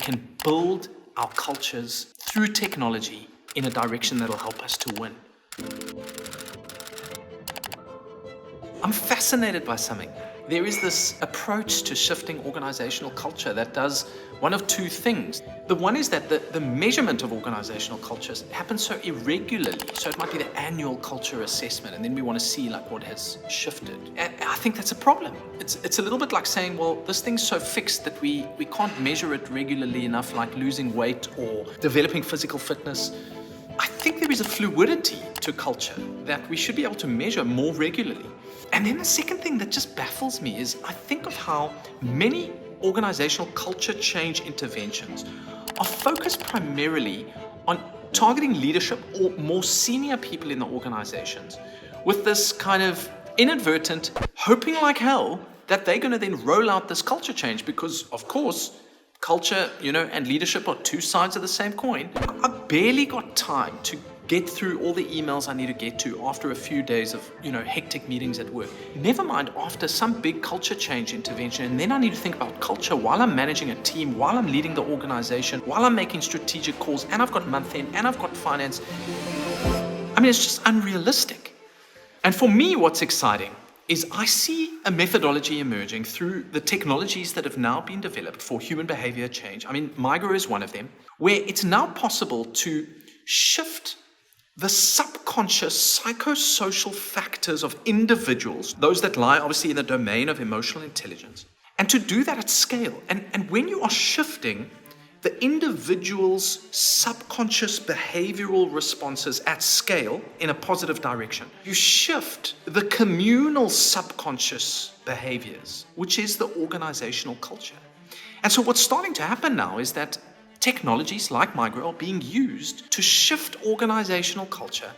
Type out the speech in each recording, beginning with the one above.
can build our cultures through technology in a direction that'll help us to win. I'm fascinated by something. There is this approach to shifting organizational culture that does one of two things. The one is that the measurement of organizational cultures happens so irregularly. So it might be the annual culture assessment, and then we want to see like what has shifted. And I think that's a problem. It's a little bit like saying, well, this thing's so fixed that we can't measure it regularly enough, like losing weight or developing physical fitness. I think there is a fluidity to culture that we should be able to measure more regularly. And then the second thing that just baffles me is I think of how many organizational culture change interventions are focused primarily on targeting leadership or more senior people in the organizations with this kind of inadvertent hoping like hell that they're going to then roll out this culture change because, of course, culture, and leadership are two sides of the same coin. I barely got time to get through all the emails I need to get to after a few days of, hectic meetings at work. Never mind after some big culture change intervention. And then I need to think about culture while I'm managing a team, while I'm leading the organization, while I'm making strategic calls, and I've got month end, and I've got finance. I mean, it's just unrealistic. And for me, what's exciting is I see a methodology emerging through the technologies that have now been developed for human behavior change. I mean, Mygrow is one of them, where it's now possible to shift the subconscious psychosocial factors of individuals, those that lie obviously in the domain of emotional intelligence, and to do that at scale. And when you are shifting the individual's subconscious behavioral responses at scale in a positive direction, you shift the communal subconscious behaviors, which is the organizational culture. And so what's starting to happen now is that technologies like Mygrow are being used to shift organizational culture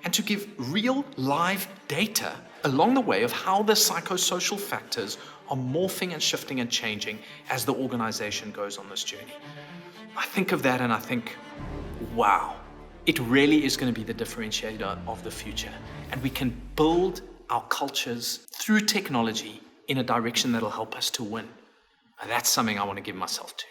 and to give real live data along the way of how the psychosocial factors are morphing and shifting and changing as the organization goes on this journey. I think of that and I think, wow, it really is going to be the differentiator of the future. And we can build our cultures through technology in a direction that'll help us to win. And that's something I want to give myself to.